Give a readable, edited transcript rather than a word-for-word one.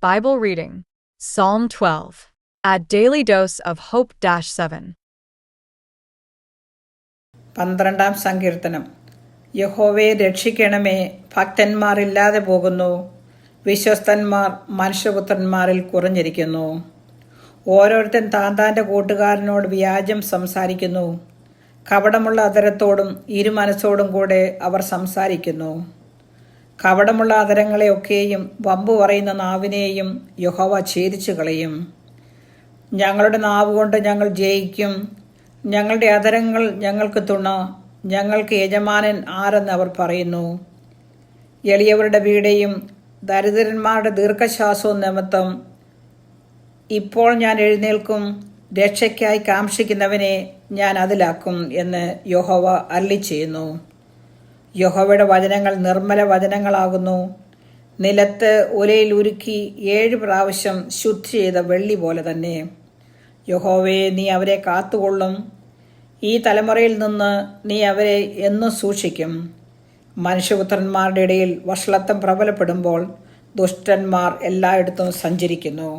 Bible reading Psalm 12. Add daily dose of Hope 7. 12-ാം സങ്കീർത്തനം. യഹോവയെ രക്ഷിക്കണമേ, ഭക്തന്മാർ ഇല്ലാതെ പോകുന്നു, വിശ്വസ്തന്മാർ മനുഷ്യപുത്രന്മാരിൽ കുറഞ്ഞിരിക്കുന്നു. ഓരോരുത്തൻ താന്താൻ്റെ കൂട്ടുകാരനോട് വ്യാജം സംസാരിക്കുന്നു, കപടമുള്ള അധരത്തോടും ഇരുമനസ്സോടും കൂടെ അവർ സംസാരിക്കുന്നു. കപടമുള്ള അധരങ്ങളെയൊക്കെയും വമ്പു പറയുന്ന നാവിനെയും യഹോവ ഛേദിച്ചു കളയും. ഞങ്ങളുടെ നാവുകൊണ്ട് ഞങ്ങൾ ജയിക്കും, ഞങ്ങളുടെ അധരങ്ങൾ ഞങ്ങൾക്ക് തുണ, ഞങ്ങൾക്ക് യജമാനൻ ആരെന്ന് അവർ പറയുന്നു. എളിയവരുടെ പീഡയും ദരിദ്രന്മാരുടെ ദീർഘശ്വാസവും നിമിത്തം ഇപ്പോൾ ഞാൻ എഴുന്നേൽക്കും, രക്ഷയ്ക്കായി കാംക്ഷിക്കുന്നവനെ ഞാൻ അതിലാക്കും എന്ന് യഹോവ അരുളിച്ചെയ്യുന്നു. യഹോവയുടെ വചനങ്ങൾ നിർമ്മല വചനങ്ങളാകുന്നു, നിലത്ത് ഉലയിൽ ഉരുക്കി 7 പ്രാവശ്യം ശുദ്ധി ചെയ്ത വെള്ളി പോലെ തന്നെ. യഹോവേ, നീ അവരെ കാത്തുകൊള്ളും, ഈ തലമുറയിൽ നിന്ന് നീ അവരെ എന്നും സൂക്ഷിക്കും. മനുഷ്യപുത്രന്മാരുടെ ഇടയിൽ വഷളത്വം പ്രബലപ്പെടുമ്പോൾ ദുഷ്ടന്മാർ എല്ലായിടത്തും സഞ്ചരിക്കുന്നു.